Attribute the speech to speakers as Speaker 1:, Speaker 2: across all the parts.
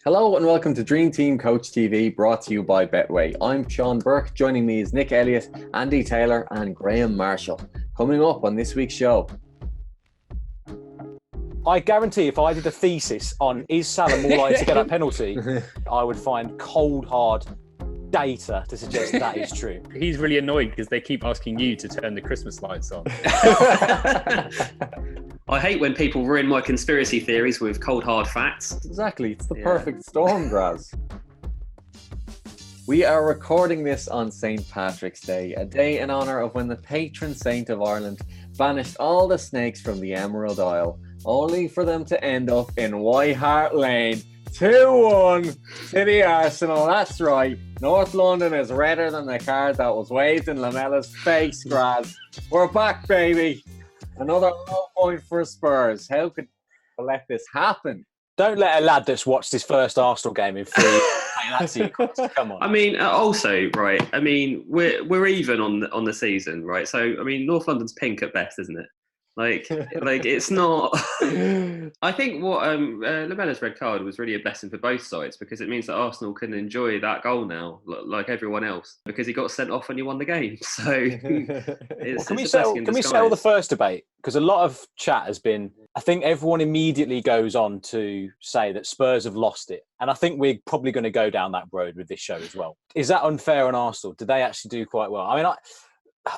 Speaker 1: Hello and welcome to Dream Team Coach TV, brought to you by Betway. I'm Sean Burke. Joining me is Nick Elliott, Andy Taylor and Graham Marshall. Coming up on this week's show.
Speaker 2: I guarantee if I did a thesis on is Salah more likely to get a penalty, I would find cold, hard data to suggest that is true.
Speaker 3: He's really annoyed because they keep asking you to turn the Christmas lights on.
Speaker 4: I hate when people ruin my conspiracy theories with cold, hard facts.
Speaker 1: Exactly, it's the perfect storm, Graz. We are recording this on St. Patrick's Day, a day in honour of when the patron saint of Ireland banished all the snakes from the Emerald Isle, only for them to end up in White Hart Lane. 2-1 to the Arsenal. That's right. North London is redder than the card that was waved in Lamella's face, Graz. We're back, baby. Another low point for Spurs. How could they let this happen?
Speaker 2: Don't let a lad that's watched his first Arsenal game in free play that sequence. Come on.
Speaker 4: I mean, also, right, I mean, we're even on the season, right? So, I mean, North London's pink at best, isn't it? Like it's not. I think what Lamella's red card was really a blessing for both sides, because it means that Arsenal can enjoy that goal now, like everyone else, because he got sent off when he won the game. So
Speaker 2: can we settle the first debate? Because a lot of chat has been. I think everyone immediately goes on to say that Spurs have lost it, and I think we're probably going to go down that road with this show as well. Is that unfair on Arsenal? Did they actually do quite well? I mean,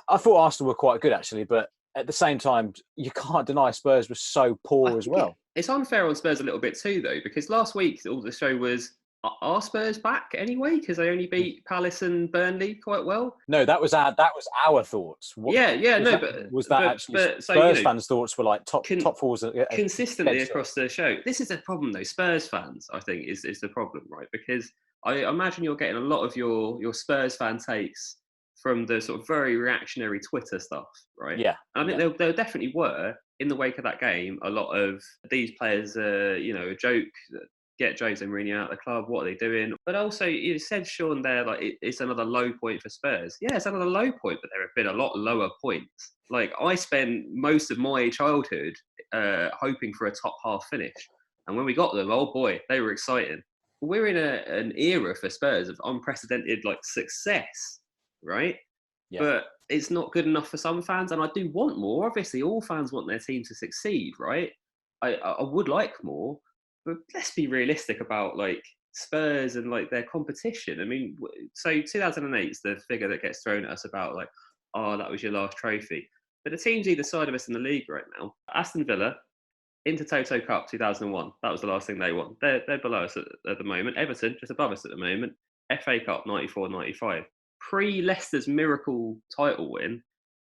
Speaker 2: I thought Arsenal were quite good actually, but at the same time, you can't deny Spurs were so poor as well.
Speaker 4: It's unfair on Spurs a little bit too, though, because last week all the show was, are Spurs back anyway? Because they only beat Palace and Burnley quite well.
Speaker 2: No, that was our thoughts. Spurs fans' thoughts were like top fours
Speaker 4: consistently across the show. This is the problem, though. Spurs fans, I think, is the problem, right? Because I imagine you're getting a lot of your Spurs fan takes from the sort of very reactionary Twitter stuff, right?
Speaker 2: Yeah.
Speaker 4: And I think there definitely were, in the wake of that game, a lot of these players, a joke, get Jose Mourinho out of the club, what are they doing? But also, you said, Sean, there, like, it's another low point for Spurs. Yeah, it's another low point, but there have been a lot lower points. Like, I spent most of my childhood hoping for a top half finish. And when we got them, oh boy, they were exciting. We're in an era for Spurs of unprecedented, like, success, right?
Speaker 2: Yeah.
Speaker 4: But it's not good enough for some fans, and I do want more. Obviously, all fans want their team to succeed, right? I would like more, but let's be realistic about like Spurs and like their competition. I mean, so 2008 is the figure that gets thrown at us about like, oh, that was your last trophy. But the teams either side of us in the league right now, Aston Villa, Intertoto Cup 2001, that was the last thing they won. They're below us at the moment. Everton, just above us at the moment. FA Cup 94-95. Pre-Leicester's miracle title win,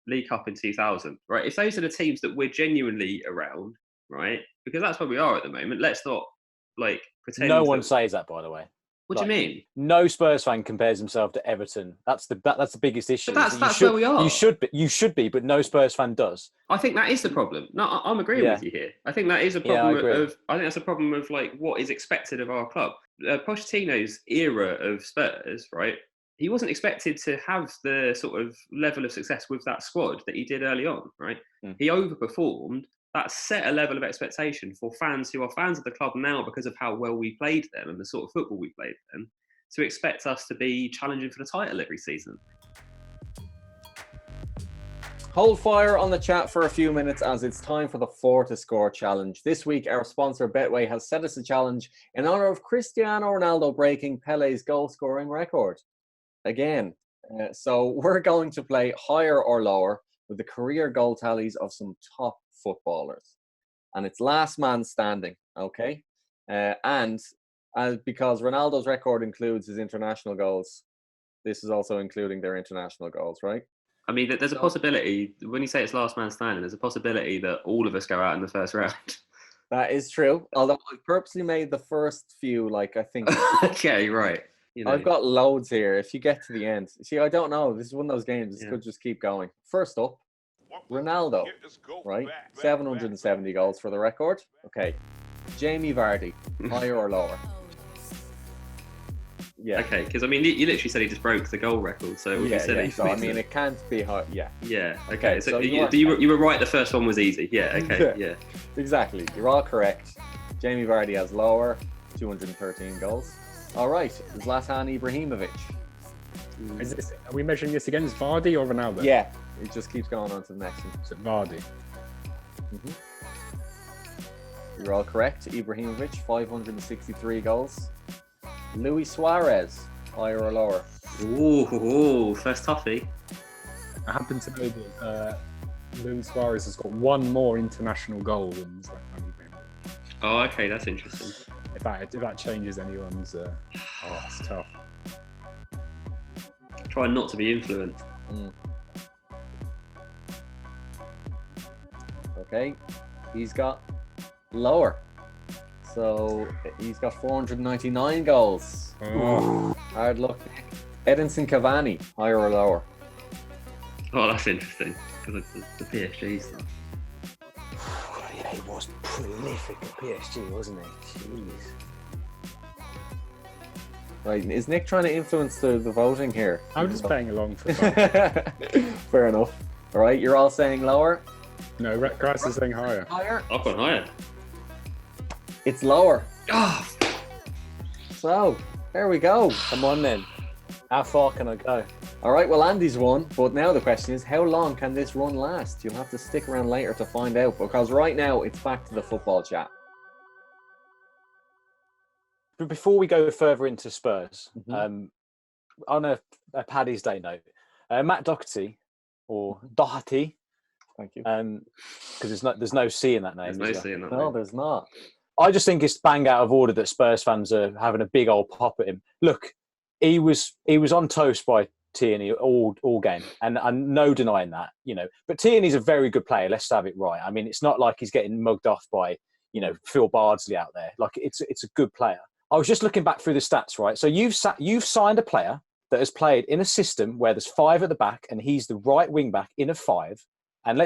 Speaker 4: League Cup in 2000, right? If those are the teams that we're genuinely around, right? Because that's where we are at the moment. Let's not like pretend.
Speaker 2: No one says that, by the way.
Speaker 4: What do you mean?
Speaker 2: No Spurs fan compares himself to Everton. That's the biggest issue.
Speaker 4: But that's where we are.
Speaker 2: You should be, but no Spurs fan does.
Speaker 4: I think that is the problem. No, I'm agreeing with you here. I think that is a problem I think that's a problem of like what is expected of our club. Pochettino's era of Spurs, right? He wasn't expected to have the sort of level of success with that squad that he did early on, right? He overperformed. That set a level of expectation for fans who are fans of the club now because of how well we played them and the sort of football we played them, to expect us to be challenging for the title every season.
Speaker 1: Hold fire on the chat for a few minutes as it's time for the 4 to Score challenge. This week, our sponsor Betway has set us a challenge in honour of Cristiano Ronaldo breaking Pele's goal-scoring record. Again, so we're going to play higher or lower with the career goal tallies of some top footballers, and it's last man standing, okay? And because Ronaldo's record includes his international goals, this is also including their international goals, right?
Speaker 4: I mean, there's a possibility, when you say it's last man standing, there's a possibility that all of us go out in the first round.
Speaker 1: That is true, although I purposely made the first few, like, I think...
Speaker 4: Okay, right. You know.
Speaker 1: I've got loads here. If you get to the end, see, I don't know. This is one of those games. This could just keep going. First up, Ronaldo, right? 770 goals for the record. Okay. Jamie Vardy, higher or lower? Yeah.
Speaker 4: Okay, because I mean, you literally said he just broke the goal record, so it would be silly.
Speaker 1: So I mean, it can't be high. Yeah.
Speaker 4: Yeah. Okay. So you were right. The first one was easy. Yeah. Okay. Yeah.
Speaker 1: Exactly. You're all correct. Jamie Vardy has lower. 213 goals. All right, Zlatan Ibrahimovic.
Speaker 3: Are we measuring this against Vardy or Ronaldo?
Speaker 1: Yeah, it just keeps going on to the next one.
Speaker 3: Is it Vardy?
Speaker 1: You're all correct. Ibrahimovic, 563 goals. Luis Suarez, higher or lower?
Speaker 4: Ooh, first toughie.
Speaker 3: I happen to know that Luis Suarez has got one more international goal than Zlatan Ibrahimovic.
Speaker 4: Oh, okay, that's interesting.
Speaker 3: If that changes anyone's, it's tough.
Speaker 4: Try not to be influenced.
Speaker 1: Okay, he's got lower. So he's got 499 goals. Hard luck. Edinson Cavani, higher or lower?
Speaker 4: Oh, that's interesting because of the PSG stuff.
Speaker 2: Yeah, he was prolific at PSG, wasn't he? Jeez.
Speaker 1: Right, is Nick trying to influence the voting here?
Speaker 3: I'm just playing along for fun.
Speaker 1: Fair enough. All right, you're all saying lower?
Speaker 3: No, Grass is saying higher.
Speaker 1: Higher?
Speaker 4: I've gone higher.
Speaker 1: It's lower.
Speaker 4: Oh,
Speaker 1: So, there we go.
Speaker 2: Come on then. How far can I go?
Speaker 1: All right, well, Andy's won, but now the question is, how long can this run last? You'll have to stick around later to find out, because right now it's back to the football chat.
Speaker 2: But before we go further into Spurs, on a Paddy's Day note, Matt Doherty, or Doherty,
Speaker 1: Thank you.
Speaker 2: because there's no C in that name.
Speaker 4: there's no C in that.
Speaker 1: No,
Speaker 4: name.
Speaker 1: there's not.
Speaker 2: I just think it's bang out of order that Spurs fans are having a big old pop at him. Look, he was on toast by Tierney all game, and no denying that, But Tierney's a very good player. Let's have it right. I mean, it's not like he's getting mugged off by Phil Bardsley out there. Like it's a good player. I was just looking back through the stats, right? So you've signed a player that has played in a system where there's 5 at the back, and he's the right wing back in a 5. And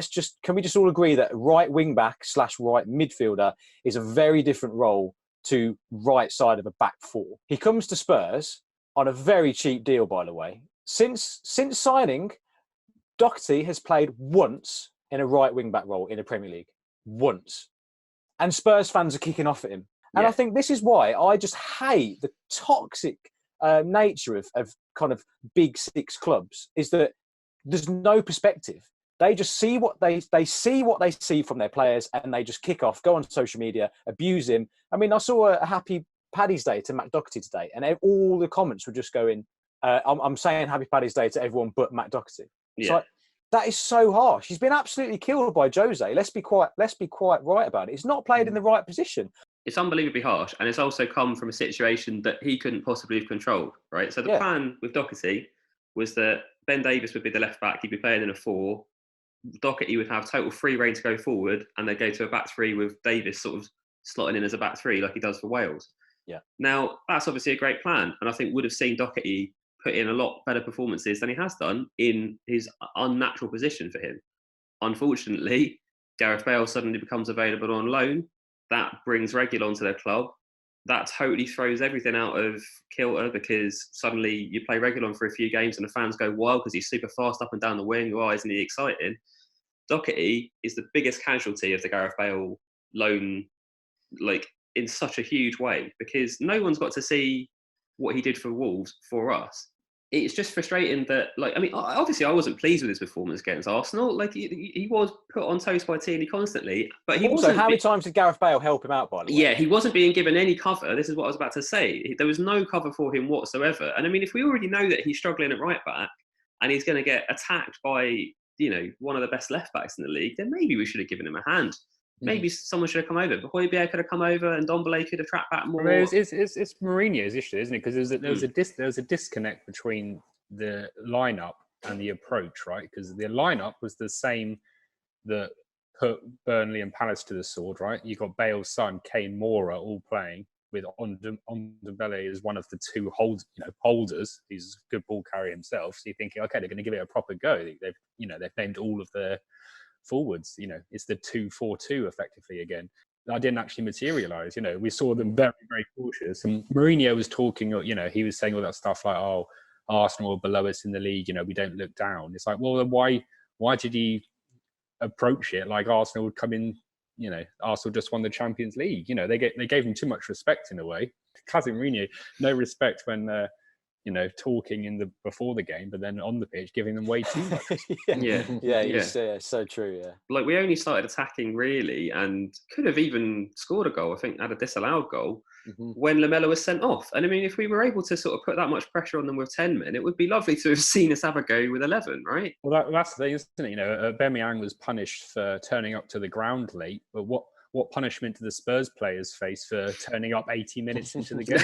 Speaker 2: can we just all agree that right wing back / right midfielder is a very different role to right side of a back 4. He comes to Spurs on a very cheap deal, by the way. Since signing, Doherty has played once in a right wing back role in the Premier League. Once. And Spurs fans are kicking off at him. And
Speaker 4: Yeah.
Speaker 2: I think this is why I just hate the toxic nature of kind of big 6 clubs, is that there's no perspective. They just see what they see from their players, and they just kick off, go on social media, abuse him. I mean, I saw a happy Paddy's Day to Matt Doherty today, and all the comments were just going, I'm saying happy Paddy's Day to everyone but Matt Doherty. It's like, that is so harsh. He's been absolutely killed by Jose. Let's be quite right about it. He's not played in the right position.
Speaker 4: It's unbelievably harsh, and it's also come from a situation that he couldn't possibly have controlled, right? So the plan with Doherty was that Ben Davies would be the left back. He'd be playing in a 4. Doherty would have total free rein to go forward, and they'd go to a back 3 with Davies sort of slotting in as a back 3 like he does for Wales.
Speaker 2: Yeah.
Speaker 4: Now, that's obviously a great plan, and I think would have seen Doherty put in a lot better performances than he has done in his unnatural position for him. Unfortunately, Gareth Bale suddenly becomes available on loan. That brings Reguilon to their club. That totally throws everything out of kilter, because suddenly you play Reguilon for a few games and the fans go wild because he's super fast up and down the wing. Oh, isn't he exciting? Doherty is the biggest casualty of the Gareth Bale loan, like in such a huge way, because no one's got to see what he did for Wolves for us. It's just frustrating that, obviously I wasn't pleased with his performance against Arsenal. Like he was put on toast by Tierney constantly, but he
Speaker 2: also,
Speaker 4: wasn't.
Speaker 2: How many times did Gareth Bale help him out, by the way?
Speaker 4: Yeah, he wasn't being given any cover. This is what I was about to say. There was no cover for him whatsoever. And I mean, if we already know that he's struggling at right back and he's going to get attacked by, one of the best left backs in the league, then maybe we should have given him a hand. Maybe someone should have come over. Højbjerg could have come over, and Ndombele could have tracked back more.
Speaker 3: It's Mourinho's issue, isn't it? Because there was a disconnect between the lineup and the approach, right? Because the lineup was the same that put Burnley and Palace to the sword, right? You got Bale's son, Kane Mora, all playing with Ndombele as one of the 2 holders. He's a good ball carrier himself. So you're thinking, okay, they're going to give it a proper go. They've named all of their forwards. It's the 2-4-2 effectively again. That didn't actually materialise. We saw them very, very cautious. And Mourinho was talking, he was saying all that stuff like, oh, Arsenal are below us in the league, we don't look down. It's like, well, then why did he approach it like Arsenal would come in Arsenal just won the Champions League. They gave him too much respect in a way. Jose Mourinho, no respect when talking before the game, but then on the pitch giving them way too much.
Speaker 2: So true. Yeah,
Speaker 4: like we only started attacking really, and could have even scored a goal. I think had a disallowed goal when Lamela was sent off. And I mean, if we were able to sort of put that much pressure on them with 10 men, it would be lovely to have seen us have a go with 11, right?
Speaker 3: Well, that's the thing, isn't it? Aubameyang was punished for turning up to the ground late, but what punishment do the Spurs players face for turning up 80 minutes into the game?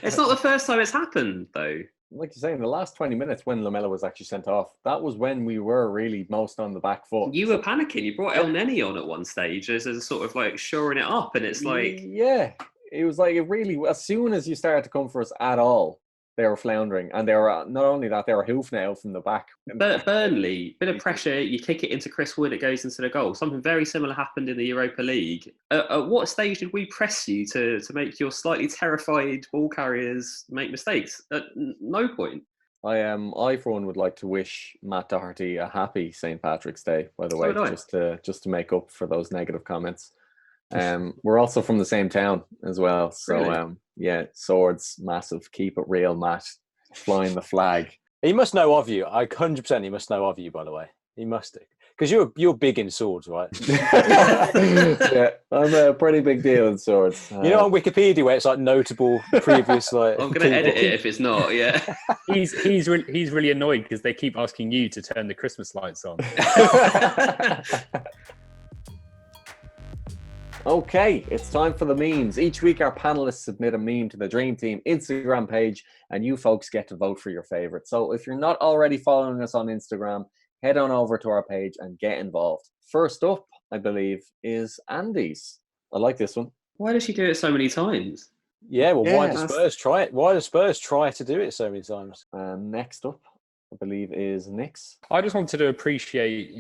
Speaker 4: It's not the first time it's happened, though.
Speaker 1: Like you're saying, the last 20 minutes when Lamela was actually sent off, that was when we were really most on the back foot.
Speaker 4: You were panicking. You brought El Neni on at one stage as a sort of like shoring it up, and it's like...
Speaker 1: Yeah, it was like, it really, as soon as you started to come for us at all, they were floundering, and they were not only that, they were hoofing out from the back.
Speaker 4: But Burnley, bit of pressure, you kick it into Chris Wood, it goes into the goal. Something very similar happened in the Europa League. At what stage did we press you to make your slightly terrified ball carriers make mistakes? At no point.
Speaker 1: I for one would like to wish Matt Doherty a happy St. Patrick's Day, by the way, just to make up for those negative comments. We're also from the same town as well, so really? Swords, massive, keep it real, Matt, flying the flag.
Speaker 2: He must know of you. 100% he must know of you, by the way. He must, because you're big in swords, right?
Speaker 1: Yeah, I'm a pretty big deal in swords.
Speaker 2: On Wikipedia where it's like notable previous like.
Speaker 4: I'm gonna edit it if it's not. Yeah,
Speaker 3: he's really annoyed because they keep asking you to turn the Christmas lights on.
Speaker 1: Okay, it's time for the memes. Each week our panelists submit a meme to the Dream Team Instagram page and you folks get to vote for your favorite. So if you're not already following us on Instagram, head on over to our page and get involved. First up, I believe, is Andy's. I like this one.
Speaker 4: Why does she do it so many times?
Speaker 2: Yeah, why do Spurs try it? Why do Spurs try to do it so many times?
Speaker 1: Next up, I believe, is Nick's.
Speaker 3: I just wanted to appreciate,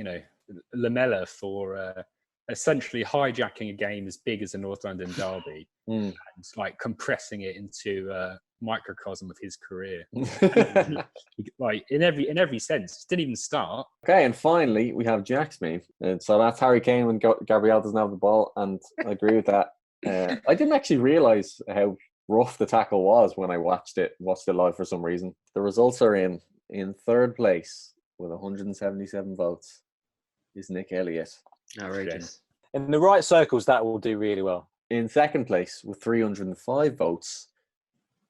Speaker 3: Lamela for... essentially hijacking a game as big as the North London derby and like compressing it into a microcosm of his career. Like in every sense. Didn't even start.
Speaker 1: Okay, and finally we have Jack's meme. So that's Harry Kane when Gabriel doesn't have the ball, and I agree with that. I didn't actually realise how rough the tackle was when I watched it live for some reason. The results are in third place with 177 votes is Nick Elliott.
Speaker 4: Outrageous.
Speaker 2: In the right circles, that will do really well.
Speaker 1: In second place with 305 votes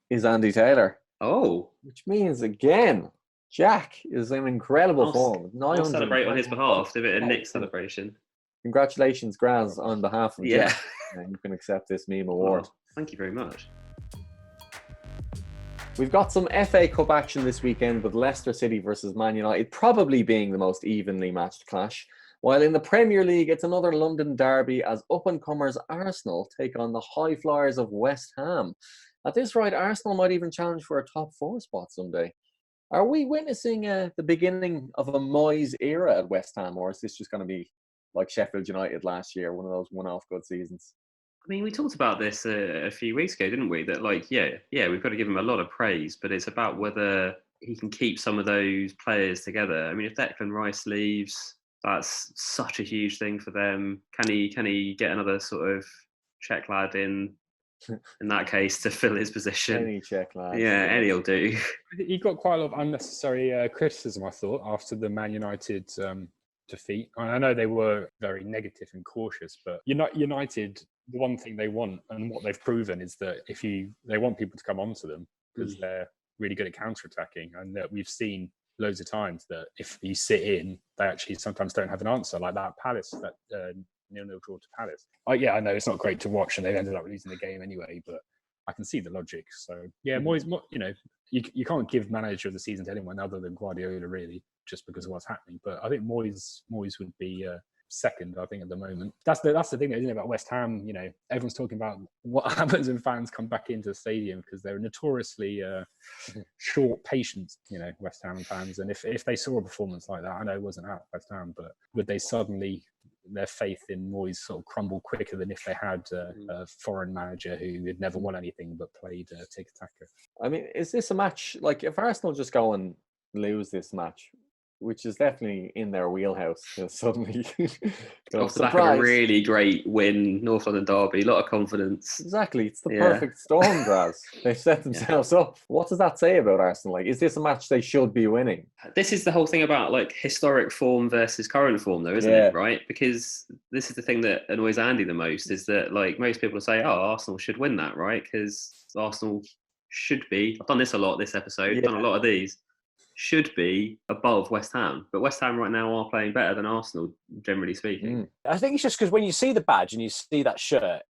Speaker 1: is Andy Taylor.
Speaker 4: Oh.
Speaker 1: Which means, again, Jack is in incredible form.
Speaker 4: I'll celebrate on his behalf. Do it a Nick celebration.
Speaker 1: Congratulations, Graz, on behalf of Jack. And you can accept this meme award.
Speaker 4: Oh, thank you very much.
Speaker 1: We've got some FA Cup action this weekend with Leicester City versus Man United probably being the most evenly matched clash. While in the Premier League, it's another London derby as up-and-comers Arsenal take on the high flyers of West Ham. At this rate, Arsenal might even challenge for a top 4 spot someday. Are we witnessing the beginning of a Moyes era at West Ham, or is this just going to be like Sheffield United last year, one of those one-off good seasons?
Speaker 4: I mean, we talked about this a few weeks ago, didn't we? That we've got to give him a lot of praise, but it's about whether he can keep some of those players together. I mean, if Declan Rice leaves... that's such a huge thing for them. Can he get another sort of Czech lad in that case to fill his position?
Speaker 1: Any Czech lad.
Speaker 4: Yeah, any'll do.
Speaker 3: He got quite a lot of unnecessary criticism, I thought, after the Man United defeat. I know they were very negative and cautious, but United, the one thing they want and what they've proven is that they want people to come onto them because they're really good at counter-attacking, and that we've seen loads of times that if you sit in, they actually sometimes don't have an answer, like that Palace, that 0-0 draw to Palace. I know it's not great to watch and they've ended up losing the game anyway, but I can see the logic. So yeah, Moyes, you can't give manager of the season to anyone other than Guardiola really, just because of what's happening. But I think Moyes would be second, I think, at the moment. That's the thing, isn't it, about West Ham? Everyone's talking about what happens when fans come back into the stadium because they're notoriously short patience, West Ham fans. And if they saw a performance like that, I know it wasn't at West Ham, but would they suddenly, their faith in Moyes sort of crumble quicker than if they had a foreign manager who had never won anything but played tiki-taka?
Speaker 1: I mean, is this a match, like if Arsenal just go and lose this match, which is definitely in their wheelhouse. Suddenly,
Speaker 4: off the back of a really great win, North London derby, a lot of confidence.
Speaker 1: Exactly, it's the perfect storm, Graz. They've set themselves up. What does that say about Arsenal? Like, is this a match they should be winning?
Speaker 4: This is the whole thing about like historic form versus current form, though, isn't it? Right? Because this is the thing that annoys Andy the most, is that like most people say, "Oh, Arsenal should win that," right? Because Arsenal should be. I've done this a lot this episode. Done a lot of these. Should be above West Ham, but West Ham right now are playing better than Arsenal, generally speaking.
Speaker 2: I think it's just because when you see the badge and you see that shirt,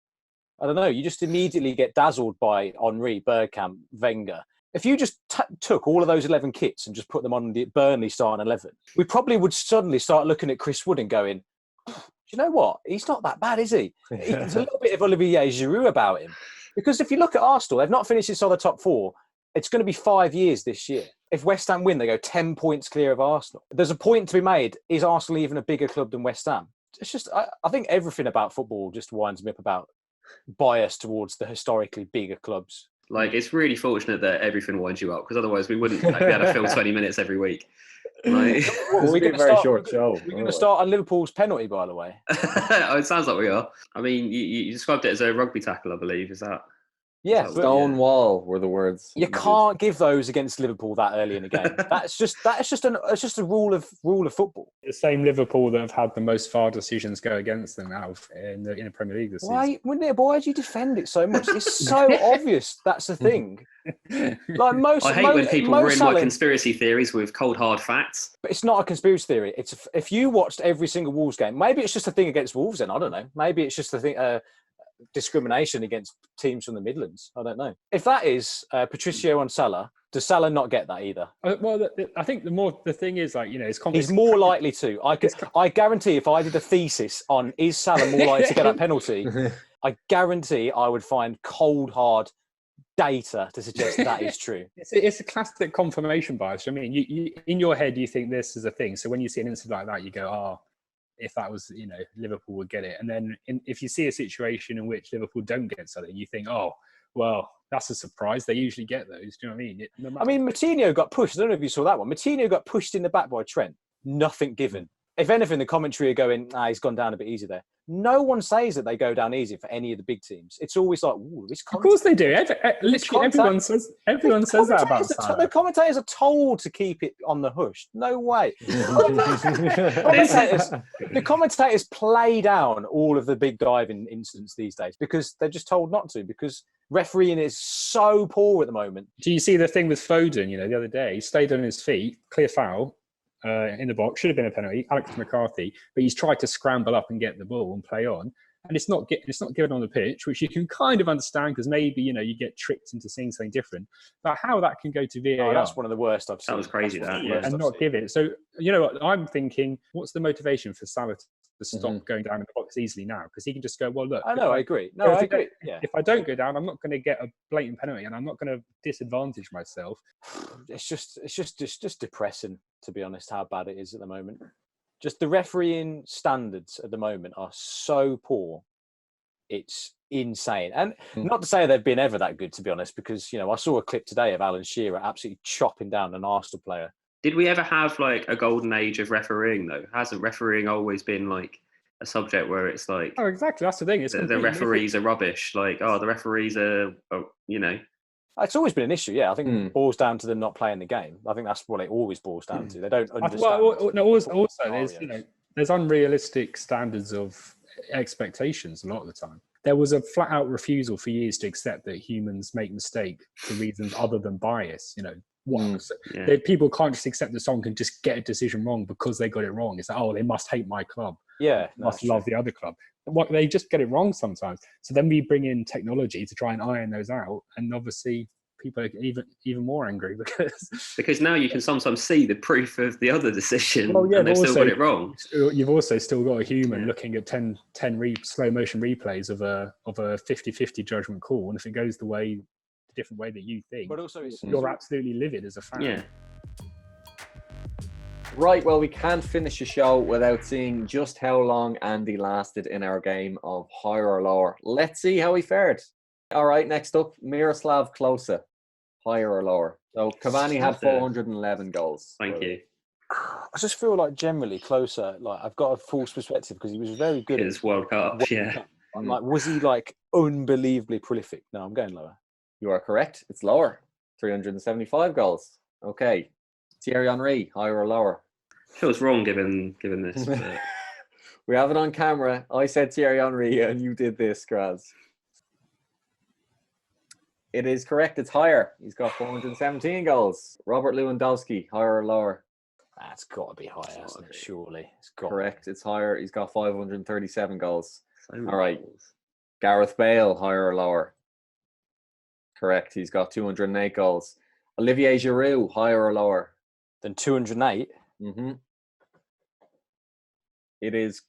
Speaker 2: I don't know, you just immediately get dazzled by Henry, Bergkamp, Wenger. If you just took all of those 11 kits and just put them on the Burnley starting 11, we probably would suddenly start looking at Chris Wood and going, do you know what? He's not that bad, is he? There's a little bit of Olivier Giroud about him. Because if you look at Arsenal, they've not finished inside the top 4. It's going to be 5 years this year. If West Ham win, they go 10 points clear of Arsenal. There's a point to be made. Is Arsenal even a bigger club than West Ham? It's just, I think everything about football just winds me up about bias towards the historically bigger clubs.
Speaker 4: Like, it's really fortunate that everything winds you up, because otherwise we wouldn't be able to fill 20 minutes every week. Like,
Speaker 1: we're going to very short show.
Speaker 2: We're going to start on Liverpool's penalty, by the way.
Speaker 4: Oh, it sounds like we are. I mean, you described it as a rugby tackle, I believe. Is that?
Speaker 2: Yeah,
Speaker 1: stone wall were the words.
Speaker 2: You can't give those against Liverpool that early in the game. That's just a rule of football.
Speaker 3: The same Liverpool that have had the most VAR decisions go against them out in the Premier League this season.
Speaker 2: Why do you defend it so much? It's so obvious. That's the thing. Like
Speaker 4: I hate when people ruin my conspiracy theories with cold hard facts.
Speaker 2: But it's not a conspiracy theory. It's if you watched every single Wolves game, maybe it's just a thing against Wolves. Then I don't know. Maybe it's just a thing. Discrimination against teams from the Midlands. I don't know. If that is Patricio on Salah, does Salah not get that either?
Speaker 3: Well, I think the thing is, like, you know,
Speaker 2: he's more likely to. I guarantee if I did a thesis on is Salah more likely to get that penalty, I guarantee I would find cold hard data to suggest that is true.
Speaker 3: It's a classic confirmation bias. I mean, you in your head you think this is a thing, so when you see an incident like that, you go, "Oh, if that was, you know, Liverpool would get it." And then if you see a situation in which Liverpool don't get something, you think, "Oh, well, that's a surprise. They usually get those." Do you know what I mean? Moutinho
Speaker 2: got pushed. I don't know if you saw that one. Moutinho got pushed in the back by Trent. Nothing given. If anything, the commentary are going, he's gone down a bit easy there. No one says that they go down easy for any of the big teams. It's always like, ooh, this contact.
Speaker 3: Of course they do. Literally everyone says that about Salah.
Speaker 2: The commentators are told to keep it on the hush. No way. The commentators play down all of the big diving incidents these days because they're just told not to, because refereeing is so poor at the moment.
Speaker 3: Do you see the thing with Foden, you know, the other day? He stayed on his feet, clear foul. In the box, should have been a penalty. Alex McCarthy, but he's tried to scramble up and get the ball and play on, and it's not given on the pitch, which you can kind of understand because maybe, you know, you get tricked into seeing something different. But how that can go to VAR?
Speaker 2: That's one of the worst I've seen.
Speaker 4: That was crazy,
Speaker 3: and not give it. So you know what I'm thinking? What's the motivation for Salah to stop going down in the box easily now? Because he can just go, well, look.
Speaker 2: I agree. No, I agree. Yeah.
Speaker 3: If I don't go down, I'm not going to get a blatant penalty, and I'm not going to disadvantage myself.
Speaker 2: It's just depressing, to be honest, how bad it is at the moment. Just the refereeing standards at the moment are so poor. It's insane. And not to say they've been ever that good, to be honest, because, you know, I saw a clip today of Alan Shearer absolutely chopping down an Arsenal player.
Speaker 4: Did we ever have like a golden age of refereeing though? Hasn't refereeing always been like a subject where it's like,
Speaker 3: oh, exactly, that's the thing. It's
Speaker 4: the referees are rubbish. Like, oh, the referees are, you know.
Speaker 2: It's always been an issue, yeah. I think it boils down to them not playing the game. I think that's what it always boils down to. They don't understand.
Speaker 3: Also, there's unrealistic standards of expectations a lot of the time. There was a flat-out refusal for years to accept that humans make mistakes for reasons other than bias. You know, people can't just accept that someone can just get a decision wrong because they got it wrong. It's like, oh, they must hate my club.
Speaker 2: Yeah,
Speaker 3: must love the other club. They just get it wrong sometimes. So then we bring in technology to try and iron those out, and obviously people are even more angry because
Speaker 4: now you can sometimes see the proof of the other decision, and they've still got it wrong.
Speaker 3: You've also still got a human looking at 10 slow motion replays of a 50-50 judgment call, and if it goes the different way that you think,
Speaker 2: but also
Speaker 3: you're absolutely livid as a fan.
Speaker 4: Yeah.
Speaker 1: Right, well, we can't finish a show without seeing just how long Andy lasted in our game of higher or lower. Let's see how he fared. All right, next up, Miroslav Klose, higher or lower. So Cavani had 411 goals.
Speaker 4: Thank you.
Speaker 2: I just feel like generally closer. Like I've got a false perspective because he was very good
Speaker 4: His World Cup.
Speaker 2: I'm like, was he like unbelievably prolific? No, I'm going lower.
Speaker 1: You are correct. It's lower. 375 goals. Okay. Thierry Henry, higher or lower?
Speaker 4: Feels wrong given this. But...
Speaker 1: We have it on camera. I said Thierry Henry and you did this, Graz. It is correct. It's higher. He's got 417 goals. Robert Lewandowski, higher or lower?
Speaker 2: That's got to be higher, hasn't it? Surely. It's got
Speaker 1: correct. It's higher. He's got 537 goals.
Speaker 4: So
Speaker 1: all right. Goals. Gareth Bale, higher or lower? Correct. He's got 208 goals. Olivier Giroud, higher or lower?
Speaker 2: Than 208?
Speaker 1: Mm-hmm. It is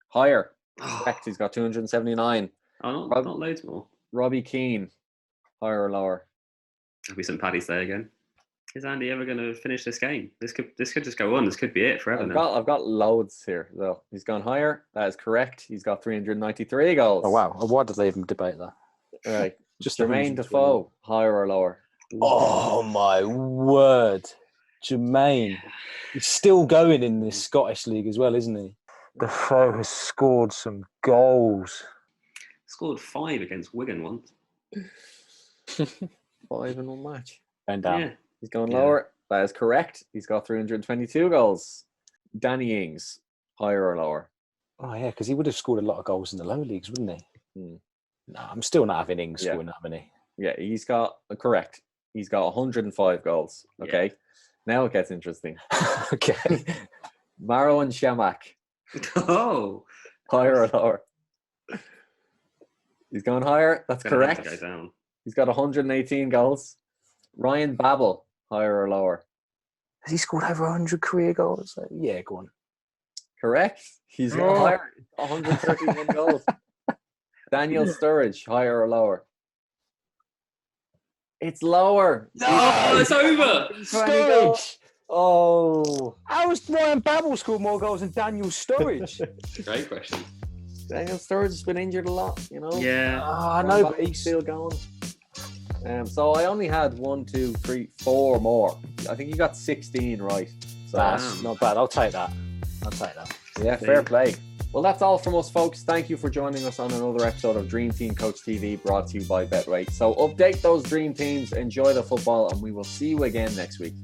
Speaker 1: higher. Correct. He's got 279.
Speaker 4: Oh, not loads more.
Speaker 1: Robbie Keane, higher or lower?
Speaker 4: There'll be some Paddy's Day again. Is Andy ever going to finish this game? This could just go on. This could be it forever.
Speaker 1: I've got loads here though. He's gone higher. That is correct. He's got 393 goals.
Speaker 2: Oh wow! Why did they even debate that?
Speaker 1: All right. Just Jermaine Defoe, higher or lower?
Speaker 2: Oh my word, Jermaine! He's still going in this Scottish league as well, isn't he? Defoe has scored some goals.
Speaker 4: Scored 5 against Wigan once.
Speaker 1: 5 in one match.
Speaker 2: Going down.
Speaker 4: Yeah.
Speaker 1: He's going lower. That is correct. He's got 322 goals. Danny Ings, higher or lower?
Speaker 2: Oh yeah, because he would have scored a lot of goals in the low leagues, wouldn't he? No, I'm still not having Ings scoring that many.
Speaker 1: Yeah, he's got correct. He's got 105 goals. Okay, now it gets interesting.
Speaker 2: Okay,
Speaker 1: Maro and Shamak.
Speaker 4: Oh,
Speaker 1: higher or lower? He's going higher. That's correct.
Speaker 4: Go down.
Speaker 1: He's got 118 goals. Ryan Babel, higher or lower?
Speaker 2: Has he scored over 100 career goals? Yeah, go on.
Speaker 1: Correct. He's higher. 131 goals. Daniel Sturridge, higher or lower? It's lower.
Speaker 4: No, it's over.
Speaker 2: Sturridge.
Speaker 1: Oh.
Speaker 2: How has Ryan Babel scored more goals than Daniel Sturridge?
Speaker 4: Great question.
Speaker 1: Daniel Sturridge has been injured a lot, you know?
Speaker 4: Yeah.
Speaker 2: I know, but he's
Speaker 1: still going. So I only had 1, 2, 3, 4 more. I think you got 16 right. So
Speaker 2: that's not bad. I'll take that.
Speaker 1: Yeah, fair play. Well, that's all from us, folks. Thank you for joining us on another episode of Dream Team Coach TV, brought to you by Betway. So update those dream teams, enjoy the football, and we will see you again next week.